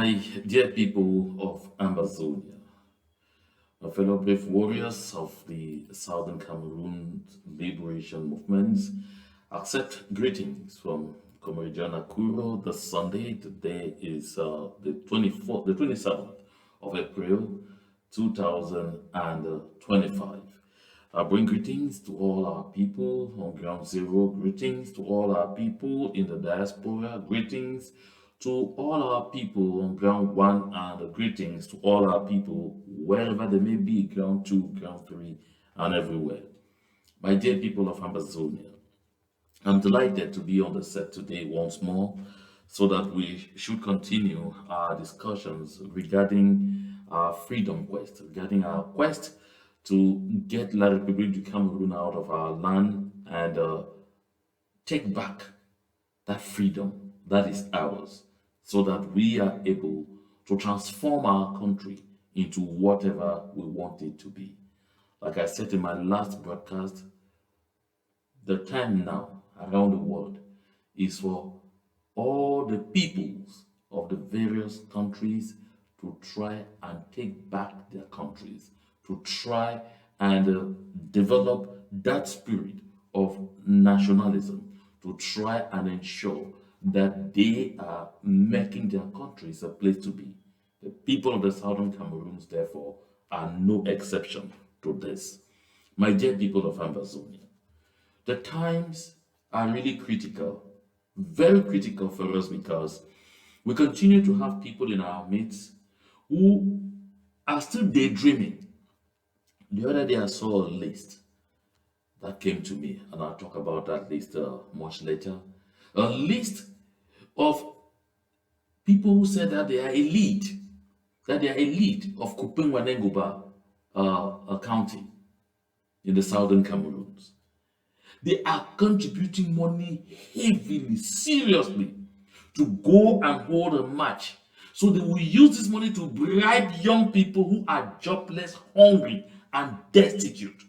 My dear people of Amazonia, my fellow brave warriors of the Southern Cameroon liberation movements, accept greetings from Comrade Akuro this Sunday. Today is the 24th, the 27th of April 2025. I bring greetings to all our people on ground zero, greetings to all our people in the diaspora, greetings to all our people on ground one, and greetings to all our people wherever they may be, ground two, ground three, and everywhere. My dear people of Amazonia, I'm delighted to be on the set today once more so that we should continue our discussions regarding our freedom quest, regarding our quest to get La République du Cameroon out of our land and take back that freedom that is ours so that we are able to transform our country into whatever we want it to be. Like I said in my last broadcast, the time now around the world is for all the peoples of the various countries to try and take back their countries, to try and develop that spirit of nationalism, to try and ensure that they are making their countries a place to be. The people of the Southern Cameroons, therefore, are no exception to this. My dear people of Amazonia, the times are really critical, very critical for us because we continue to have people in our midst who are still daydreaming. The other day I saw a list that came to me, and I'll talk about that list much later. A list of people who said that they are elite of Kupeng Wanengoba County in the Southern Cameroons. They are contributing money heavily, seriously, to go and hold a match. So they will use this money to bribe young people who are jobless, hungry, and destitute.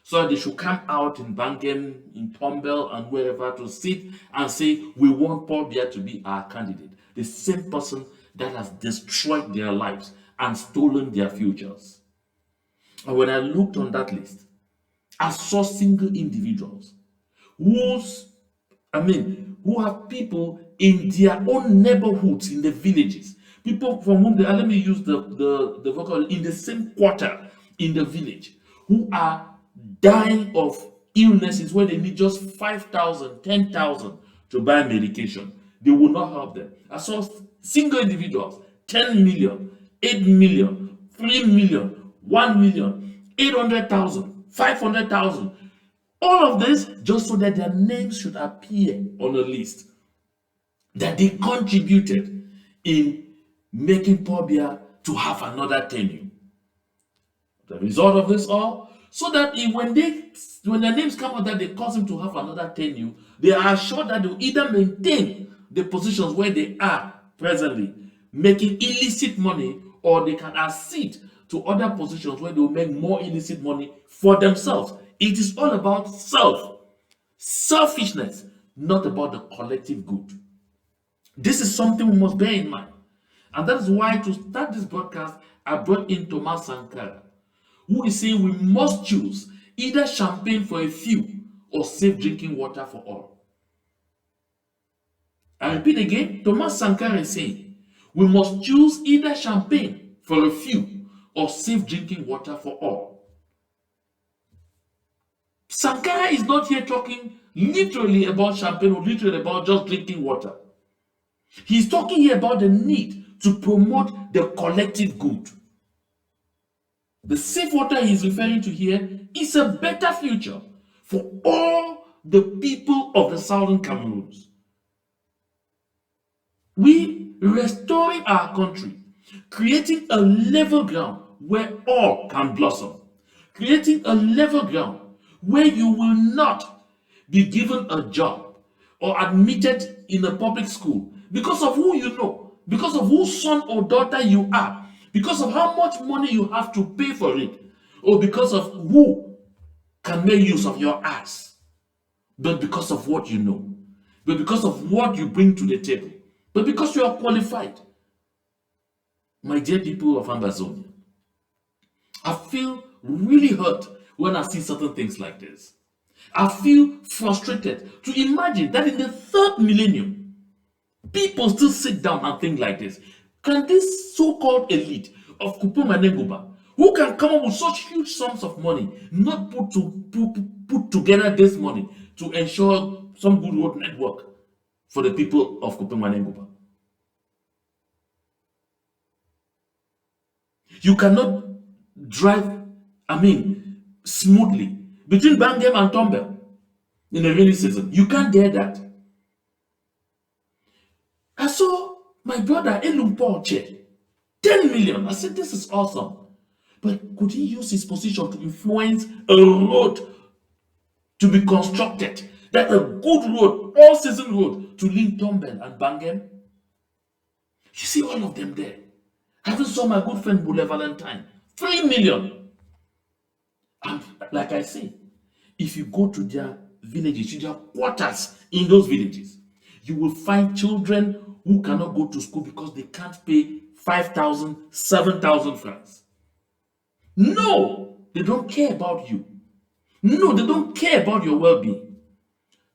So that they should come out in Bangem, in Tombel, and wherever to sit and say, we want Paul Biya to be our candidate. The same person that has destroyed their lives and stolen their futures. And when I looked on that list, I saw single individuals who have people in their own neighborhoods, in the villages, people from whom let me use the vocal, in the same quarter in the village, who are dying of illnesses where they need just 5,000, 10,000 to buy medication. They will not help them. I saw single individuals, 10 million, 8 million, 3 million, 1 million, 800,000, 500,000. All of this just so that their names should appear on a list that they contributed in making Paul Biya to have another tenure. The result of this all, so that when their names come out that they cause him to have another tenure, they are assured that they will either maintain the positions where they are presently, making illicit money, or they can accede to other positions where they will make more illicit money for themselves. It is all about selfishness, not about the collective good. This is something we must bear in mind. And that is why, to start this broadcast, I brought in Thomas Sankara, who is saying we must choose either champagne for a few or safe drinking water for all. I repeat again, Thomas Sankara is saying we must choose either champagne for a few or safe drinking water for all. Sankara is not here talking literally about champagne or literally about just drinking water. He's talking here about the need to promote the collective good. The safe water he's referring to here is a better future for all the people of the Southern Cameroons. We restoring our country, creating a level ground where all can blossom, creating a level ground where you will not be given a job or admitted in a public school because of who you know, because of whose son or daughter you are, because of how much money you have to pay for it, or because of who can make use of your ass, but because of what you know, but because of what you bring to the table, but because you are qualified. My dear people of Ambazonia, I feel really hurt when I see certain things like this. I feel frustrated to imagine that in the third millennium, people still sit down and think like this. Can this so-called elite of Kupum and Nguba, who can come up with such huge sums of money, not put together this money to ensure some good road network for the people of Kupum and Nguba? You cannot drive, smoothly between Bangem and Tombel in the rainy season. You can't dare that. I saw my brother Elumpo check 10 million. I said, this is awesome. But could he use his position to influence a road to be constructed? That a good road, all season road to link Tombel and Bangem? You see all of them there. I even saw my good friend Bule Valentine, 3 million. And like I say, if you go to their villages, to their quarters in those villages, you will find children who cannot go to school because they can't pay 5,000, 7,000 francs. No, they don't care about you. No, they don't care about your well-being.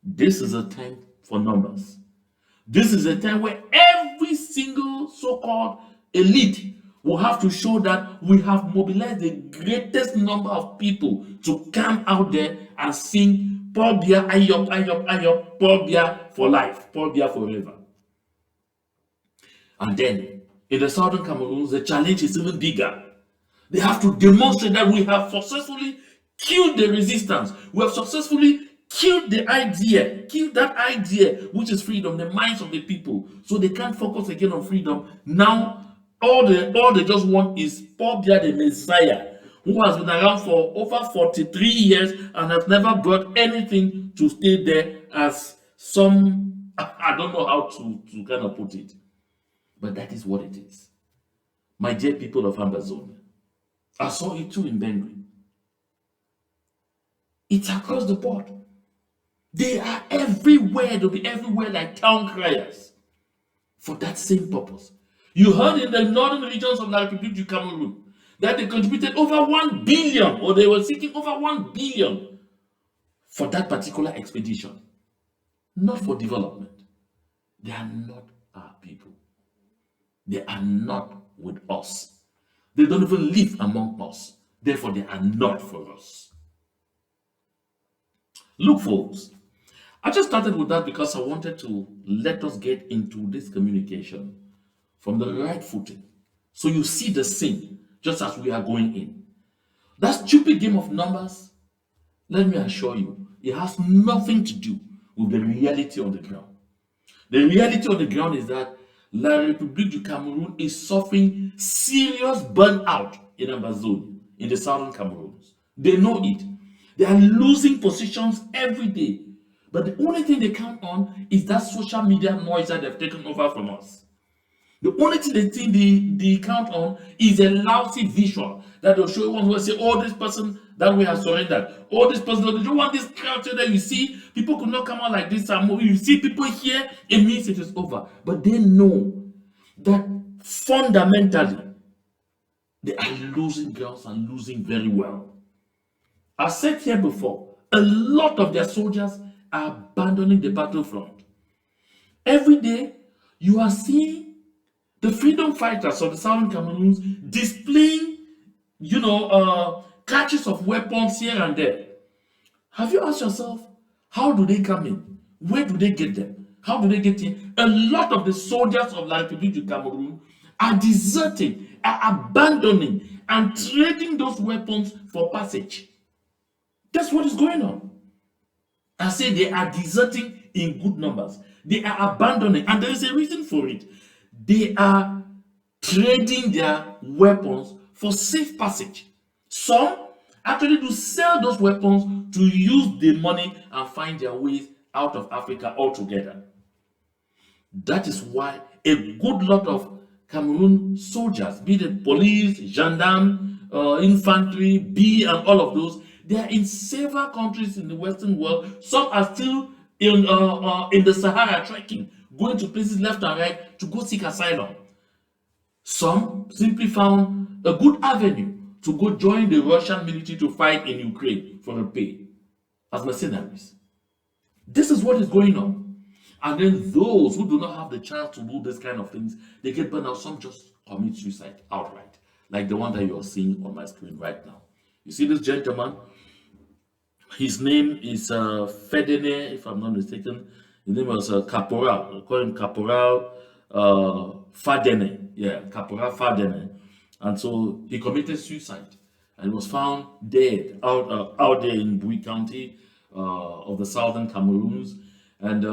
This is a time for numbers. This is a time where every single so-called elite will have to show that we have mobilized the greatest number of people to come out there and sing Paul Biya, Ayop, Ayop, Ayop, Paul Biya for life, Paul Biya forever. And then, in the southern Cameroon, the challenge is even bigger. They have to demonstrate that we have successfully killed the resistance. We have successfully killed the idea, killed that idea, which is freedom, the minds of the people. So they can't focus again on freedom. Now, all they just want is Paul Biya the Messiah, who has been around for over 43 years and has never brought anything to stay there as some, I don't know how to kind of put it. But that is what it is. My dear people of Ambazonia, I saw it too in Bengui. It's across the board. They are everywhere. They'll be everywhere like town criers for that same purpose. You heard in the northern regions of La République du Cameroon that they contributed over 1 billion, or they were seeking over 1 billion for that particular expedition. Not for development. They are not our people. They are not with us. They don't even live among us. Therefore, they are not for us. Look, folks, I just started with that because I wanted to let us get into this communication from the right footing. So you see the scene just as we are going in. That stupid game of numbers, let me assure you, it has nothing to do with the reality on the ground. The reality on the ground is that La République du Cameroon is suffering serious burnout in Ambazonia, in the southern Cameroons. They know it. They are losing positions every day. But the only thing they count on is that social media noise that they've taken over from us. The only thing they count on is a lousy visual that they'll show one who will say, oh, this person that we have surrendered. Oh, this person, they don't want this crowd that you see. People could not come out like this. You see people here, it means it is over. But they know that fundamentally, they are losing girls and losing very well. I said here before, a lot of their soldiers are abandoning the battlefront. Every day, you are seeing the freedom fighters of the southern Cameroons displaying, catches of weapons here and there. Have you asked yourself, how do they come in? Where do they get them? How do they get in? A lot of the soldiers of La République du Cameroon are deserting, are abandoning, and trading those weapons for passage. That's what is going on. I say they are deserting in good numbers. They are abandoning, and there is a reason for it. They are trading their weapons for safe passage. Some actually do sell those weapons to use the money and find their ways out of Africa altogether. That is why a good lot of Cameroon soldiers, be it police, gendarme, infantry, B, and all of those, they are in several countries in the Western world. Some are still in the Sahara trekking, going to places left and right to go seek asylum. Some simply found a good avenue to go join the Russian military to fight in Ukraine for a pay as mercenaries. This is what is going on. And then those who do not have the chance to do this kind of things, they get burned out. Some just commit suicide outright, like the one that you are seeing on my screen right now. You see this gentleman? His name is Fedene, if I'm not mistaken. His name was Caporal. They call him Caporal Fadene. Yeah, Caporal Fadene. And so he committed suicide and was found dead out there in Bui County of the southern Cameroons. And,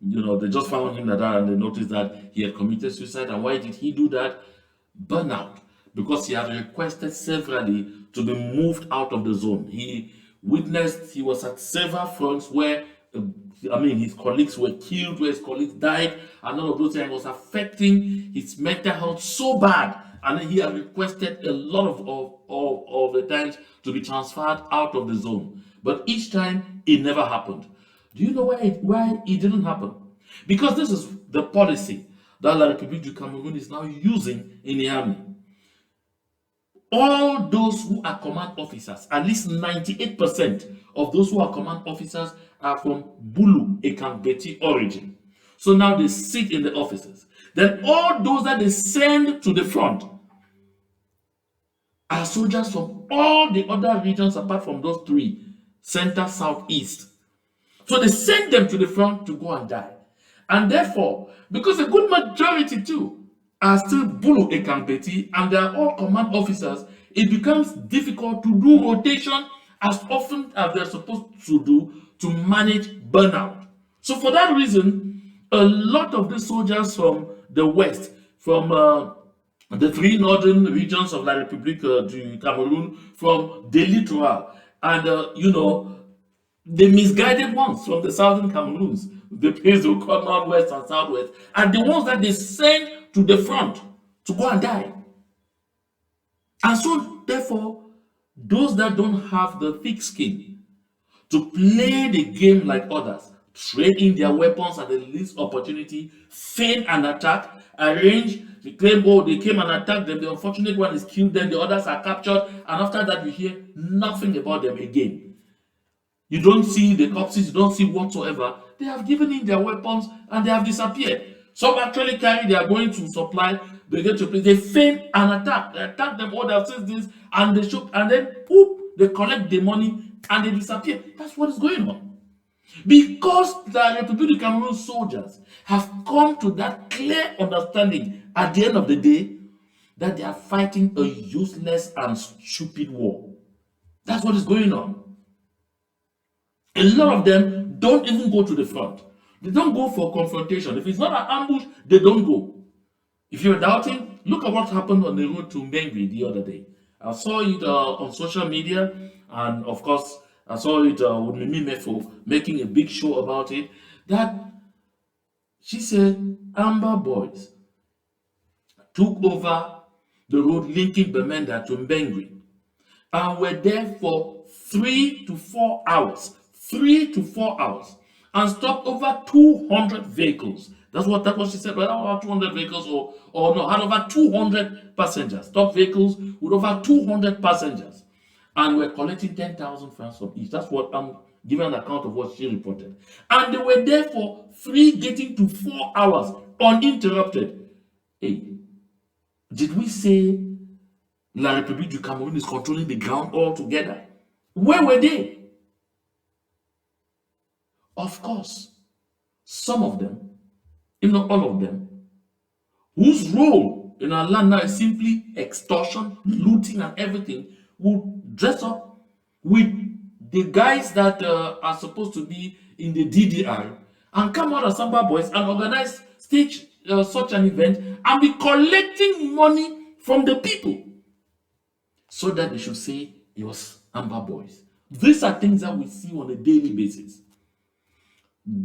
they just found him like that and they noticed that he had committed suicide. And why did he do that? Burnout. Because he had requested severally to be moved out of the zone. He was at several fronts where, his colleagues were killed, where his colleagues died, and all of those things was affecting his mental health so bad. And then he had requested a lot of the times to be transferred out of the zone. But each time, it never happened. Do you know why it didn't happen? Because this is the policy that La République du Cameroun is now using in the army. All those who are command officers, at least 98% of those who are command officers are from Bulu, Ekambeti origin. So now they sit in the offices. Then all those that they send to the front are soldiers from all the other regions apart from those three, center, south, east. So they send them to the front to go and die. And therefore, because a good majority too are still Bulu Ekampeti and they are all command officers, it becomes difficult to do rotation as often as they're supposed to do to manage burnout. So for that reason, a lot of the soldiers from the west, from the three northern regions of La République du Cameroun, from the littoral, and the misguided ones from the southern Cameroons, the place they call northwest and southwest, and the ones that they send to the front to go and die. And so, therefore, those that don't have the thick skin to play the game like others, trade in their weapons at the least opportunity, feign an attack, arrange, they claim, oh, they came and attacked them, the unfortunate one is killed, then the others are captured, and after that, you hear nothing about them again. You don't see the corpses, you don't see whatsoever. They have given in their weapons and they have disappeared. Some actually carry, they are going to supply, they get to place, they feign an attack. They attack them, all they have said this, and they shoot, and then poop, they collect the money and they disappear. That's what is going on. Because the République du Cameroun soldiers have come to that clear understanding at the end of the day that they are fighting a useless and stupid war. That's what is going on. A lot of them don't even go to the front. They don't go for confrontation. If it's not an ambush, they don't go. If you're doubting, look at what happened on the road to Mbengwi the other day. I saw it on social media, and of course, I saw it with Mimi Mefo making a big show about it. That she said Amber Boys took over the road linking Bemenda to Mbengwi and were there for 3 to 4 hours. 3 to 4 hours, and stopped over 200 vehicles. That's what she said, right? Over 200 vehicles, or no, had over 200 passengers. Stopped vehicles with over 200 passengers, and we're collecting 10,000 francs from each. That's what I'm giving an account of what she reported. And they were there for 3 getting to 4 hours uninterrupted. Hey, did we say La République du Cameroun is controlling the ground altogether? Where were they? Of course, some of them, if not all of them, whose role in our land now is simply extortion, looting, and everything, will dress up with the guys that are supposed to be in the DDR and come out as Samba Boys and organize, stage such an event and be collecting money from the people so that they should say it was Samba Boys. These are things that we see on a daily basis.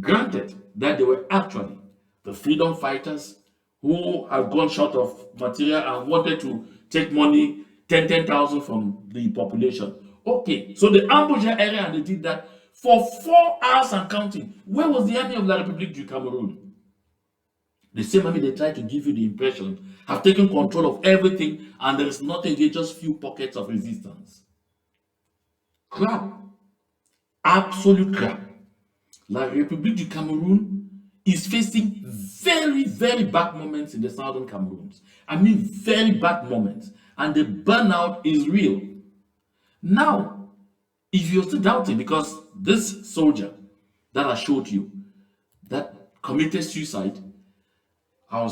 Granted that they were actually the freedom fighters who have gone short of material and wanted to take money, 10,000 from the population. Okay, so they ambushed their area and they did that for 4 hours and counting. Where was the army of La République du Cameroun? The same army they try to give you the impression have taken control of everything and there is nothing, they just few pockets of resistance. Crap. Absolute crap. La République du Cameroon is facing very, very bad moments in the southern Cameroons. I mean, very bad moments. And the burnout is real. Now, if you're still doubting, because this soldier that I showed you, that committed suicide, I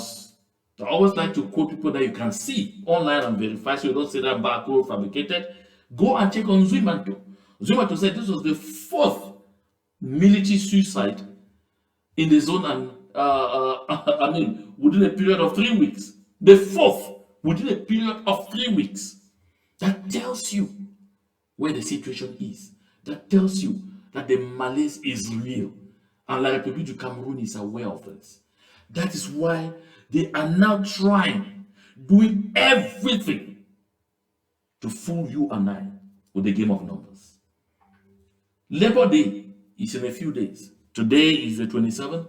always like to quote people that you can see online and verify so you don't say that barcode fabricated. Go and check on Zuimanto. Zuimanto said this was the fourth military suicide in the zone, and I mean, within a period of 3 weeks. The fourth within a period of 3 weeks. That tells you where the situation is. That tells you that the malaise is real. And La République du Cameroon is aware of this. That is why they are now doing everything to fool you and I with the game of numbers. Labor Day is in a few days. Today is the 27th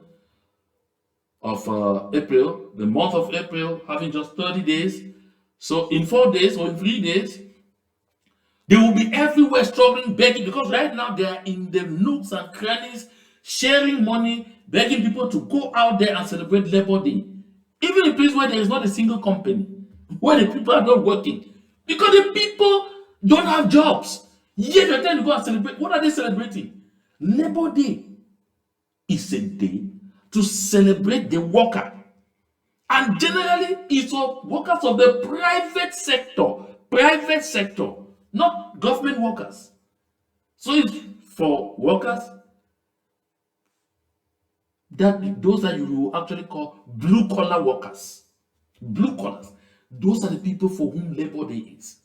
of April, the month of April, having just 30 days. So in 4 days or in 3 days, they will be everywhere struggling, begging, because right now they are in the nooks and crannies, sharing money, begging people to go out there and celebrate Labor Day. Even in places where there is not a single company, where the people are not working, because the people don't have jobs. Yet they're trying to go and celebrate. What are they celebrating? Labor Day is a day to celebrate the worker. And generally, it's for workers of the private sector, not government workers. So it's for workers those that you will actually call blue collar workers. Blue collars. Those are the people for whom Labor Day is.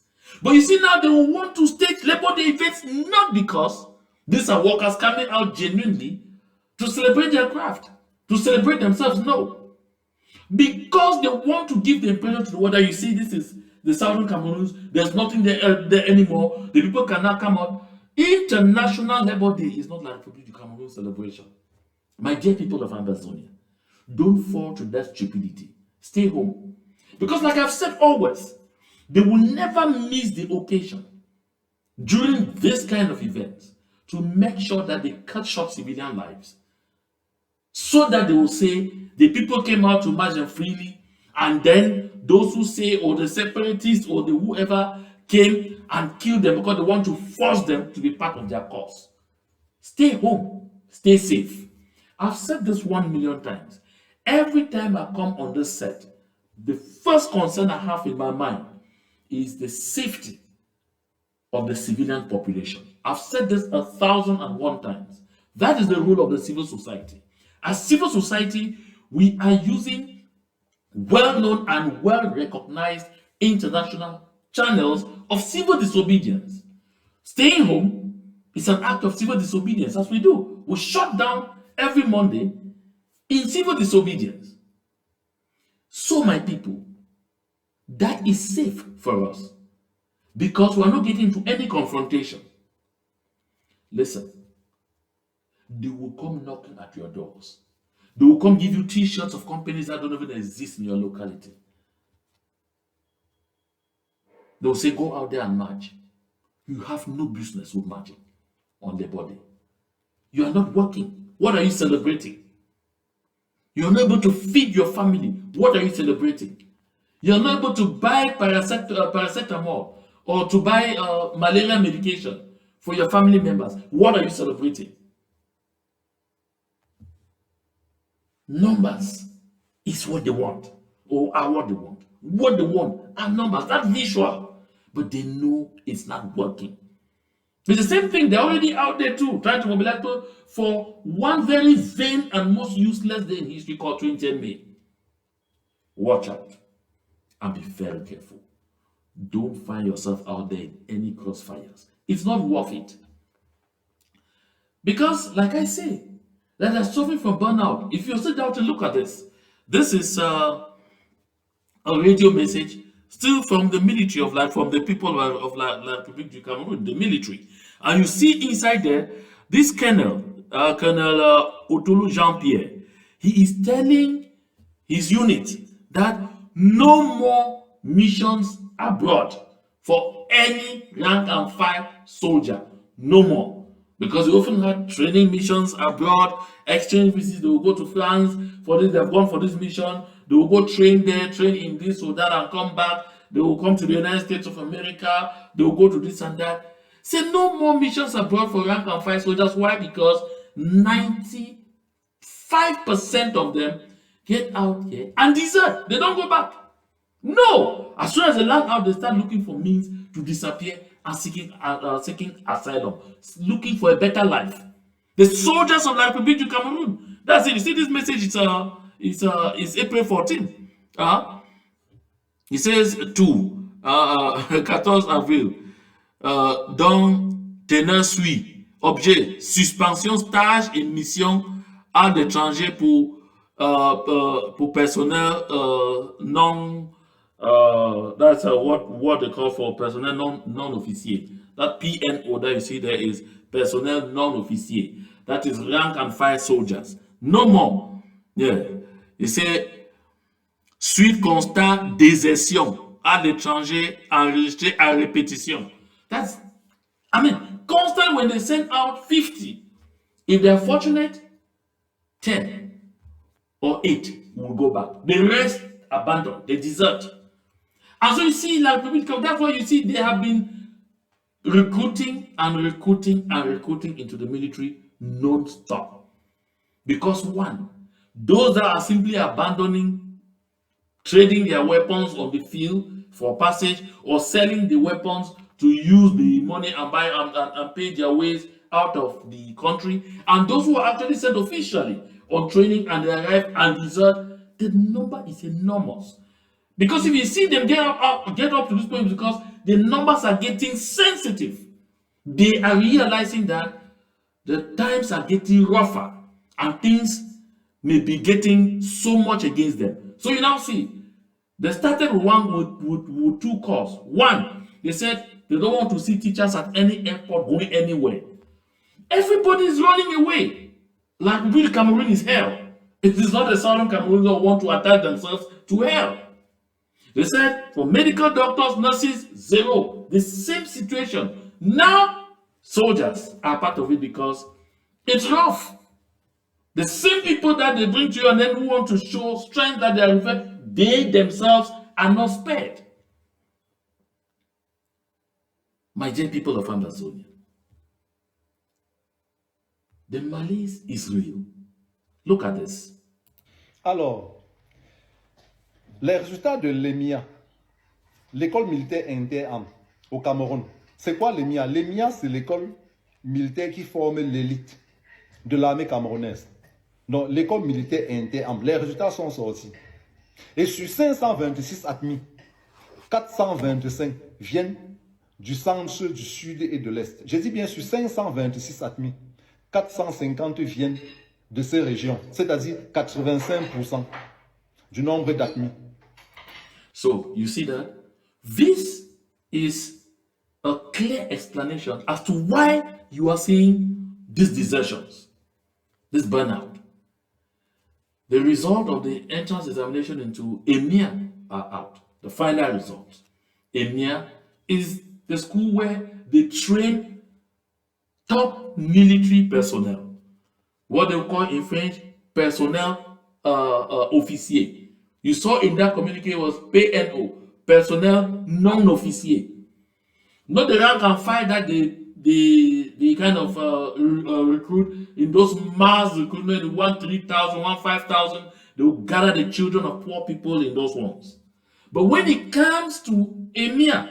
But you see, now they will want to stage Labor Day events not because these are workers coming out genuinely to celebrate their craft, to celebrate themselves. No. Because they want to give the impression to the world that, you see, this is the Southern Cameroons, there's nothing there anymore, the people cannot come out. International Labor Day is not like Republic of Cameroon celebration. My dear people of Amazonia, don't fall to that stupidity. Stay home. Because like I've said always, they will never miss the occasion during this kind of events to make sure that they cut short civilian lives, so that they will say the people came out to march them freely, and then those who say, or the separatists or the whoever came and killed them because they want to force them to be part of their cause. Stay home. Stay safe. I've said this 1,000,000 times. Every time I come on this set, the first concern I have in my mind is the safety of the civilian population. I've said this 1,001 times. That is the role of the civil society. As civil society, we are using well-known and well-recognized international channels of civil disobedience. Staying home is an act of civil disobedience, as we do. We shut down every Monday in civil disobedience. So, my people, that is safe for us because we are not getting into any confrontation. Listen, they will come knocking at your doors. They will come give you t-shirts of companies that don't even exist in your locality. They will say, go out there and march. You have no business with marching on Labor Day. You are not working. What are you celebrating? You are not able to feed your family. What are you celebrating? You are not able to buy paracetamol or to buy malaria medication for your family members. What are you celebrating? Numbers is what they want, or are what they want. What they want are numbers, that's visual. But they know it's not working. It's the same thing, they're already out there too, trying to mobilize people for one very vain and most useless day in history called 20th May. Watch out and be very careful. Don't find yourself out there in any crossfires. It's not worth it. Because, like I say, that are suffering from burnout. If you sit down to look at this, this is a radio message still from the military from the people of La République du Cameroon, the military. And you see inside there, this Colonel Otolo Jean-Pierre, he his unit, that no more missions abroad for any rank and file soldier. No more. Because they often had training missions abroad, exchange visits. They will go to France for this, they've gone for this mission. They will go train there, train in this or that, and come back. They will come to the United States of America. They will go to this and that. Say no more missions abroad for rank and file soldiers. Why? Because 95% of them get out here and desert. They don't go back. No! As soon as they land out, they start looking for means to disappear and seeking asylum, looking for a better life. The soldiers of La République du Cameroun. That's it. You see, this message is April 14. It says to 14 avril. Dont teneur suit. Objet, suspension, stage et mission à l'étranger pour personnel non. That's what they call for personnel non-officier. That PNO that you see there is personnel non-officier. That is rank and file soldiers. No more. Yeah. You say suite constat désertion à l'étranger enregistré à répétition. That's, I mean, constant when they send out 50. If they're fortunate, 10 or 8 will go back. The rest abandon, they desert. And so you see, like, that's why you see they have been recruiting into the military non-stop. Because one, those that are simply abandoning, trading their weapons on the field for passage, or selling the weapons to use the money and buy and pay their ways out of the country, and those who are actually sent officially on training and they arrive and desert, the number is enormous. Because if you see them get up to this point, because the numbers are getting sensitive, they are realizing that the times are getting rougher and things may be getting so much against them. So you now see, they started with two causes. One, they said they don't want to see teachers at any airport going anywhere. Everybody is running away. Like really, Cameroon is hell. It is not the southern Cameroon that want to attach themselves to hell. They said for medical doctors, nurses, zero. The same situation. Now, soldiers are part of it because it's rough. The same people that they bring to you and then who want to show strength that they are referred, they themselves are not spared. My dear people of Amazonia, the malaise is real. Look at this. Alors, les résultats de l'EMIA, l'école militaire inter-armes au Cameroun. C'est quoi l'EMIA? L'EMIA, c'est l'école militaire qui forme l'élite de l'armée camerounaise. Donc, l'école militaire inter-armes, les résultats sont sortis. Et sur 526 admis, 425 viennent du centre, du sud et de l'est. Je dis bien sur 526 admis, 450 viennent de ces régions, c'est-à-dire 85% du nombre d'admis. So, you see that? This is a clear explanation as to why you are seeing these desertions, this burnout. The result of the entrance examination into EMIA are out. The final results. EMIA is the school where they train top military personnel. What they call in French, personnel officier. You saw in that communique was PNO, personnel non-officier. Not the rank and file that they kind of recruit in those mass recruitment, 3,000, 5,000. They will gather the children of poor people in those ones. But when it comes to EMIA,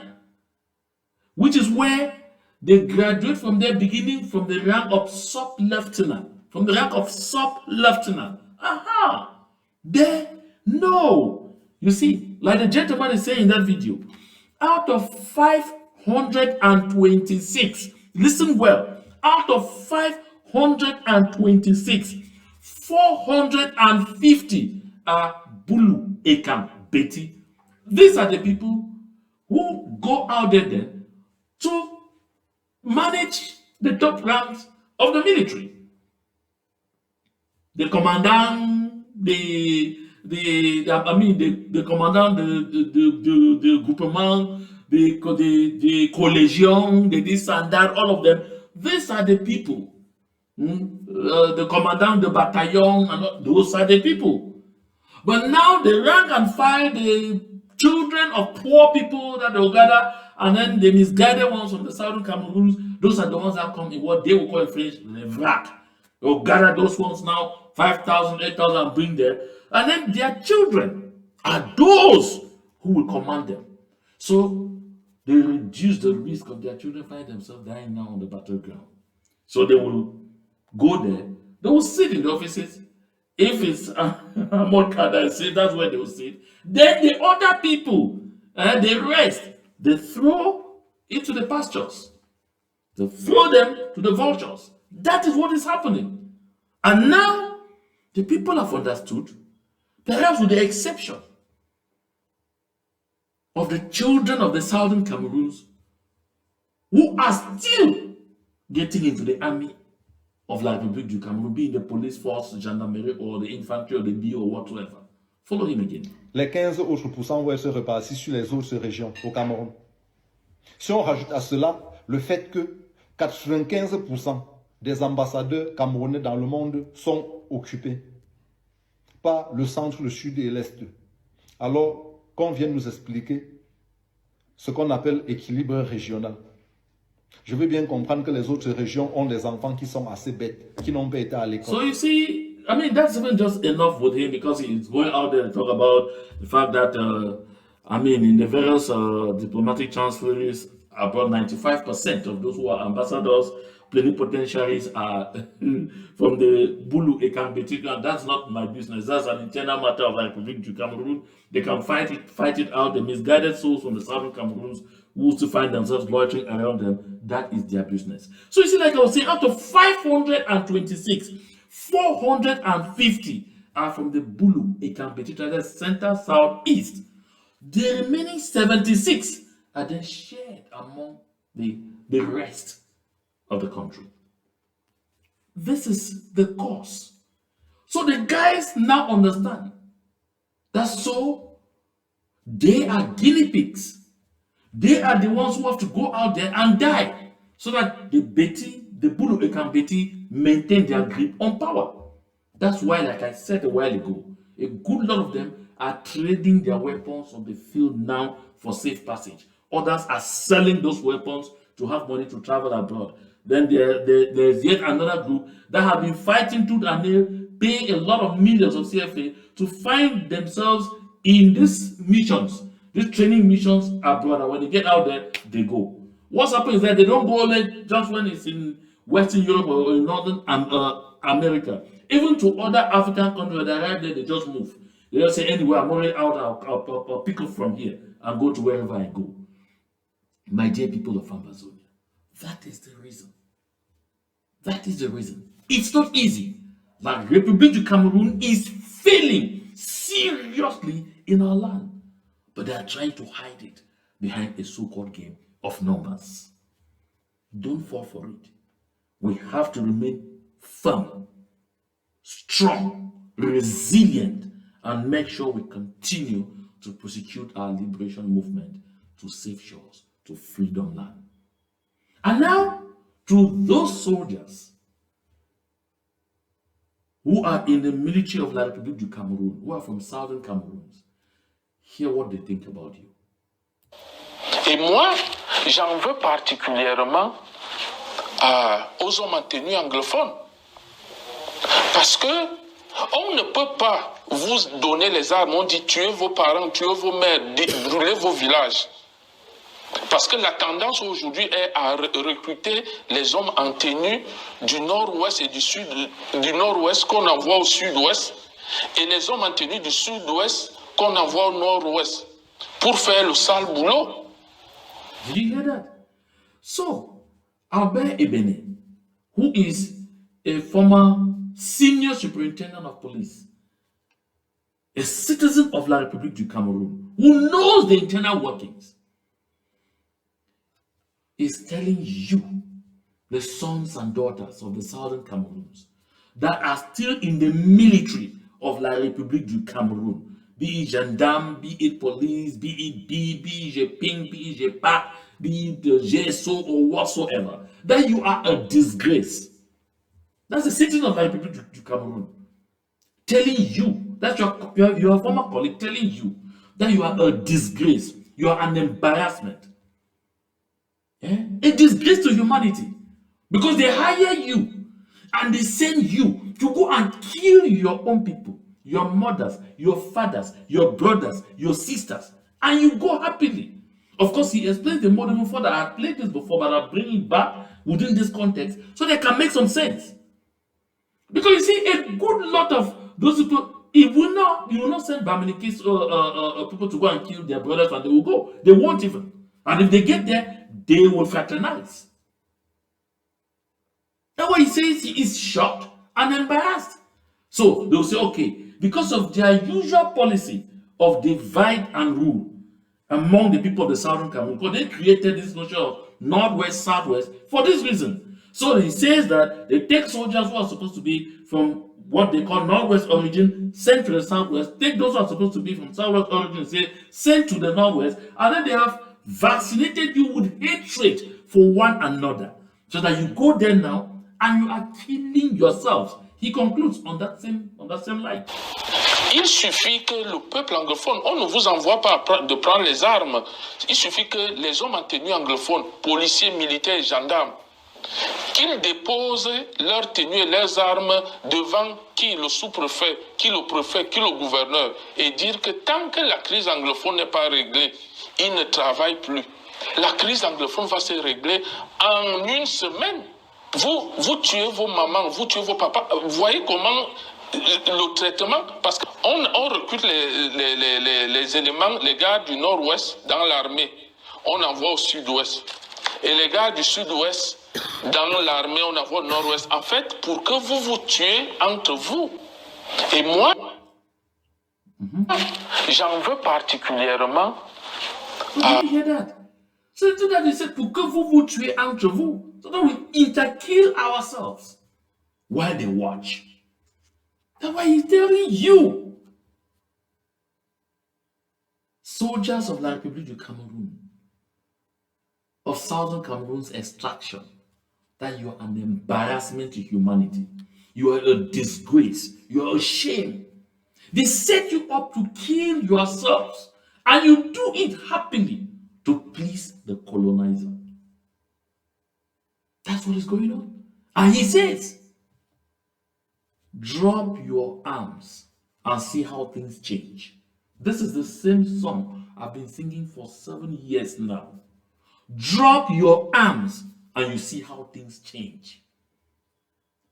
which is where they graduate from their beginning from the rank of sub-lieutenant, Aha! There, no. You see, like the gentleman is saying in that video, out of 526, listen well, out of 526, 450 are Bulu, Ekam, Betty. These are the people who go out there then to manage the top ranks of the military. The commandant, the the commandant, the groupement, the collegion, the this and that, all of them. These are the people. The commandant, the battalion, and those are the people. But now the rank and file, the children of poor people that they will gather, and then the misguided ones from the southern Cameroons, those are the ones that come in what they will call in French, the vrac. They will gather those ones now, 5,000, 8,000, and bring them. And then their children are those who will command them. So they reduce the risk of their children finding themselves dying now on the battleground. So they will go there, they will sit in the offices. If it's more that say that's where they will sit. Then the other people, the rest, they throw into the pastures. They throw them to the vultures. That is what is happening. And now the people have understood, perhaps with the exception of the children of the southern Cameroons, who are still getting into the army of la République du Cameroun, be in the police force, gendarmerie, or the infantry, or the Biya, or whatsoever. Follow him again. Les 15 autres pourcents vont être répartis sur les autres régions au Cameroun. Si on rajoute à cela le fait que 95% des ambassadeurs camerounais dans le monde sont occupés par le centre, le sud et l'est, alors qu'on vient nous expliquer ce qu'on appelle équilibre régional. Je veux bien comprendre que les autres régions ont des enfants qui sont assez bêtes, qui n'ont pas été à l'école. So you see, I mean, that's even just enough with him because he's going out there to talk about the fact that, in the various diplomatic chancelleries, about 95% of those who are ambassadors, plenipotentiaries are from the Bulu Ekambeti. That's not my business. That's an internal matter of the Republic du Cameroon. They can fight it out. The misguided souls from the southern Cameroons who to find themselves loitering around them, that is their business. So you see, like I was saying, out of 526, 450 are from the Bulu Ekambeti, the center, south, east. The remaining 76 are then shared among the rest of the country. This is the cause. So the guys now understand that so they are guinea pigs. They are the ones who have to go out there and die so that the Bulu Ekambeti maintain their grip on power. That's why, like I said a while ago, a good lot of them are trading their weapons on the field now for safe passage. Others are selling those weapons to have money to travel abroad. Then there's yet another group that have been fighting tooth and nail, paying a lot of millions of CFA to find themselves in these missions, these training missions abroad. And when they get out there, they go. What's happening is that they don't go only just when it's in Western Europe or in Northern America. Even to other African countries, when they arrive there, they just move. They just say, anyway, I'm already out, I'll pick up from here and go to wherever I go. My dear people of Amazonia, that is the reason. That is the reason. It's not easy. Like Republic du Cameroon is failing seriously in our land. But they are trying to hide it behind a so-called game of numbers. Don't fall for it. We have to remain firm, strong, resilient, and make sure we continue to prosecute our liberation movement to safe shores, to freedom land. And now, to those soldiers who are in the military of La République du Cameroun, who are from southern Cameroons, hear what they think about you. Et moi, j'en veux particulièrement aux hommes en tenue anglophone. Parce que on ne peut pas vous donner les armes, on dit tuez vos parents, tuez vos mères, brûlez vos villages. Parce que la tendance aujourd'hui est à recruter les hommes en tenue du nord-ouest et du sud, du nord-ouest qu'on envoie au sud-ouest, et les hommes en tenue du sud-ouest qu'on envoie au nord-ouest pour faire le sale boulot. Did you hear that? So, Albert Ebene, who is a former senior superintendent of police, a citizen of La République du Cameroun, who knows the internal workings, is telling you, the sons and daughters of the southern Cameroons, that are still in the military of La République du Cameroon, be it gendarme, be it police, be it be it ping, be it pack, be it GSO or whatsoever, that you are a disgrace. That's the citizen of La République du Cameroon telling you, that's your former colleague telling you that you are a disgrace, you are an embarrassment. A disgrace to humanity. Because they hire you and they send you to go and kill your own people, your mothers, your fathers, your brothers, your sisters, and you go happily. Of course, he explains the more even further. I played this before, but I'll bring it back within this context so they can make some sense. Because you see, a good lot of those people, you will not send Baminikis people to go and kill their brothers and they will go. They won't even. And if they get there, they will fraternize. That's why he says he is shocked and embarrassed. So they'll say, okay, because of their usual policy of divide and rule among the people of the Southern Cameroon, because they created this notion of Northwest, Southwest for this reason. So he says that they take soldiers who are supposed to be from what they call Northwest origin, sent to the Southwest, take those who are supposed to be from Southwest origin, say, sent to the Northwest, and then they have vaccinated you with hatred for one another. So that you go there now and you are killing yourselves. He concludes on that same line. Il suffit que le peuple anglophone, on ne vous envoie pas de prendre les armes. Il suffit que les hommes en tenue anglophone, policiers, militaires, gendarmes, qu'ils déposent leurs tenues et leurs armes devant qui le sous-préfet, qui le préfet, qui le gouverneur, et dire que tant que la crise anglophone n'est pas réglée, ils ne travaillent plus. La crise anglophone va se régler en une semaine. Vous tuez vos mamans, vous tuez vos papas. Vous voyez comment le traitement, parce qu'on recrute les éléments, les gars du nord-ouest dans l'armée, on envoie au sud-ouest. Et les gars du sud-ouest, dans l'armée, on envoie au nord-ouest. En fait, pour que vous vous tuez entre vous. Et moi, j'en veux particulièrement. Did you hear that? So that he said, pour que vous vous tuez entre vous. So that we interkill ourselves while they watch. That's why he's telling you. Soldiers of La République du Cameroon, of Southern Cameroon's extraction, that you are an embarrassment to humanity. You are a disgrace. You are a shame. They set you up to kill yourselves, and you do it happily to please the colonizer. That's what is going on. And he says, drop your arms and see how things change. This is the same song I've been singing for 7 years now. Drop your arms and you see how things change.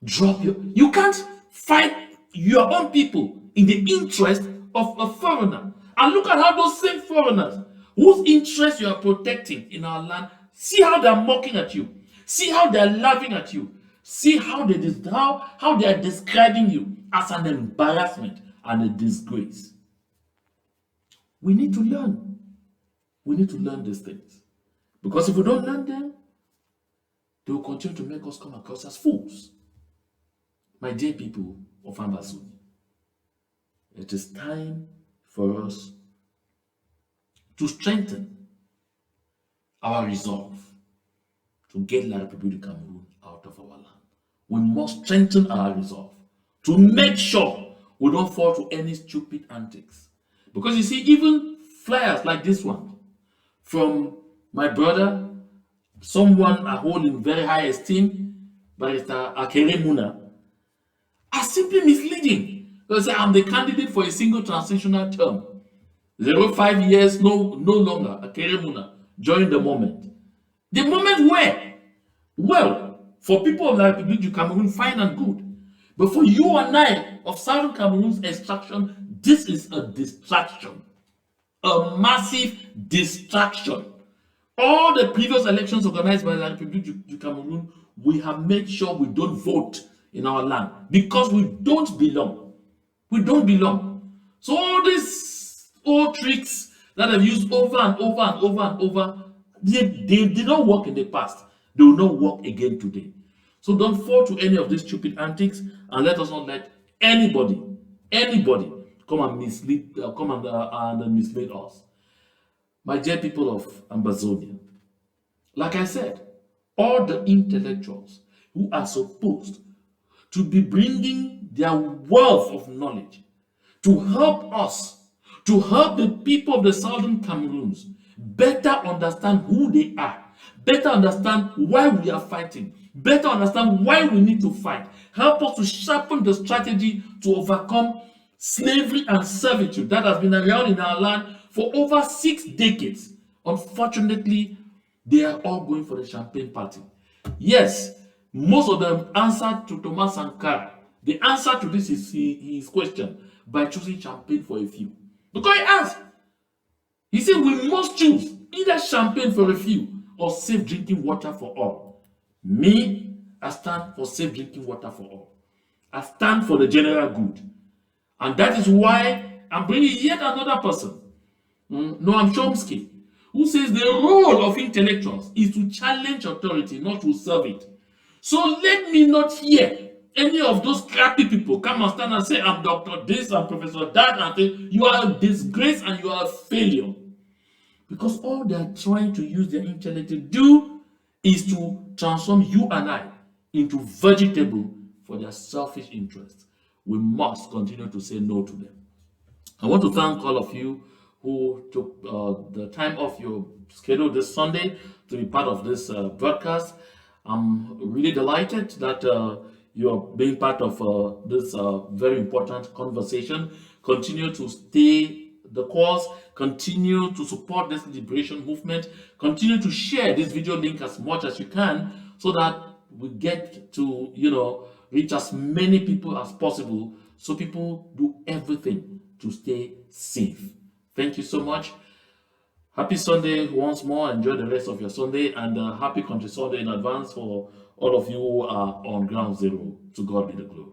You can't fight your own people in the interest of a foreigner. And look at how those same foreigners whose interests you are protecting in our land, see how they're mocking at you. See how they're laughing at you. See how they are describing you as an embarrassment and a disgrace. We need to learn. We need to learn these things. Because if we don't learn them, they will continue to make us come across as fools. My dear people of Ambazuni, it is time for us to strengthen our resolve to get La République du Cameroon out of our land. We must strengthen our resolve to make sure we don't fall to any stupid antics. Because you see, even flyers like this one from my brother, someone I hold in very high esteem, Barrister Akere Muna, are simply misleading. They say, I'm the candidate for a single transitional term. 5 years, no longer. Akere Muna, join the moment. The moment where? Well, for people of La République du Cameroon, fine and good. But for you and I, of Southern Cameroon's extraction, this is a distraction. A massive distraction. All the previous elections organized by La République du Cameroon, we have made sure we don't vote in our land because we don't belong. We don't belong. So all these old tricks that I've used over and over and over and over, they did not work in the past. They will not work again today. So don't fall to any of these stupid antics and let us not let anybody anybody come and mislead us. My dear people of Ambazonia, like I said, all the intellectuals who are supposed to be bringing their wealth of knowledge to help us, to help the people of the southern Cameroons better understand who they are, better understand why we are fighting, better understand why we need to fight, help us to sharpen the strategy to overcome slavery and servitude that has been around in our land for over 6 decades. Unfortunately, they are all going for the champagne party. Yes, most of them answered to Thomas Sankara. The answer to this is his question by choosing champagne for a few. Because he asked, he said we must choose either champagne for a few or safe drinking water for all. Me, I stand for safe drinking water for all. I stand for the general good. And that is why I'm bringing yet another person, Noam Chomsky, who says the role of intellectuals is to challenge authority, not to serve it. So let me not hear any of those crappy people come and stand and say, I'm Dr. This, I'm Professor That, and say, you are a disgrace and you are a failure. Because all they are trying to use their intellect to do is to transform you and I into vegetable for their selfish interests. We must continue to say no to them. I want to thank all of you who took the time off your schedule this Sunday to be part of this broadcast. I'm really delighted that you're being part of this very important conversation. Continue to stay the course, continue to support this liberation movement, continue to share this video link as much as you can so that we get to, reach as many people as possible so people do everything to stay safe. Thank you so much. Happy Sunday once more. Enjoy the rest of your Sunday, and happy Country Sunday in advance for all of you who are on ground zero. To God be the glory.